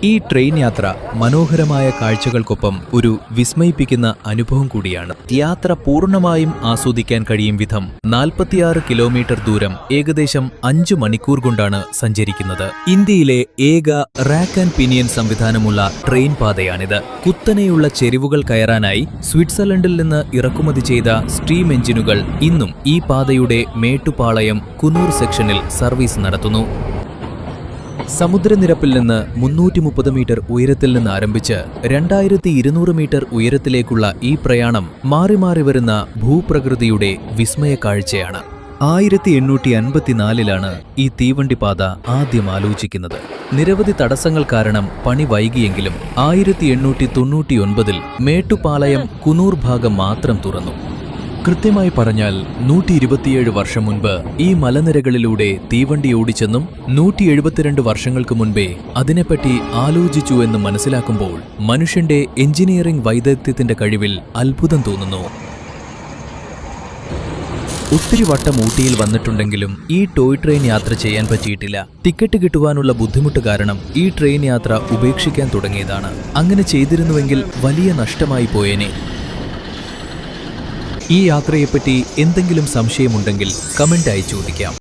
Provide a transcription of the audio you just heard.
ഈ ട്രെയിൻ യാത്ര മനോഹരമായ കാഴ്ചകൾക്കൊപ്പം ഒരു വിസ്മയിപ്പിക്കുന്ന അനുഭവം കൂടിയാണ്. യാത്ര പൂർണ്ണമായും ആസ്വദിക്കാൻ കഴിയും വിധം 46 കിലോമീറ്റർ ദൂരം ഏകദേശം 5 മണിക്കൂർ കൊണ്ടാണ് സഞ്ചരിക്കുന്നത്. ഇന്ത്യയിലെ ഏക റാക്ക് ആൻഡ് പിനിയൻ സംവിധാനമുള്ള ട്രെയിൻ പാതയാണിത്. കുത്തനെയുള്ള ചെരിവുകൾ കയറാനായി സ്വിറ്റ്സർലൻഡിൽ നിന്ന് ഇറക്കുമതി ചെയ്ത സ്റ്റീം എഞ്ചിനുകൾ ഇന്നും ഈ പാതയുടെ മേട്ടുപാളയം കുനൂർ സെക്ഷനിൽ സർവീസ് നടത്തുന്നു. സമുദ്രനിരപ്പിൽ നിന്ന് 330 മീറ്റർ ഉയരത്തിൽ നിന്ന് ആരംഭിച്ച് 2200 മീറ്റർ ഉയരത്തിലേക്കുള്ള ഈ പ്രയാണം മാറി മാറി വരുന്ന ഭൂപ്രകൃതിയുടെ വിസ്മയ കാഴ്ചയാണ്. 1854 ഈ തീവണ്ടിപ്പാത ആദ്യം ആലോചിക്കുന്നത്. നിരവധി തടസ്സങ്ങൾ കാരണം പണി വൈകിയെങ്കിലും 1899 മേട്ടുപാളയം കുനൂർ ഭാഗം മാത്രം തുറന്നു. കൃത്യമായി പറഞ്ഞാൽ 127 വർഷം മുൻപ് ഈ മലനിരകളിലൂടെ തീവണ്ടി ഓടിച്ചെന്നും 172 വർഷങ്ങൾക്ക് മുൻപേ അതിനെപ്പറ്റി ആലോചിച്ചു എന്ന് മനസ്സിലാക്കുമ്പോൾ മനുഷ്യന്റെ എഞ്ചിനീയറിംഗ് വൈദഗ്ധ്യത്തിന്റെ കഴിവിൽ അത്ഭുതം തോന്നുന്നു. ഒത്തിരി വട്ടം ഊട്ടിയിൽ വന്നിട്ടുണ്ടെങ്കിലും ഈ ടോയ് ട്രെയിൻ യാത്ര ചെയ്യാൻ പറ്റിയിട്ടില്ല. ടിക്കറ്റ് കിട്ടുവാനുള്ള ബുദ്ധിമുട്ട് കാരണം ഈ ട്രെയിൻ യാത്ര ഉപേക്ഷിക്കാൻ തുടങ്ങിയതാണ്. അങ്ങനെ ചെയ്തിരുന്നുവെങ്കിൽ വലിയ നഷ്ടമായി പോയേനെ. ഈ യാത്രയെപ്പറ്റി എന്തെങ്കിലും സംശയമുണ്ടെങ്കിൽ കമന്റായി ചോദിക്കാം.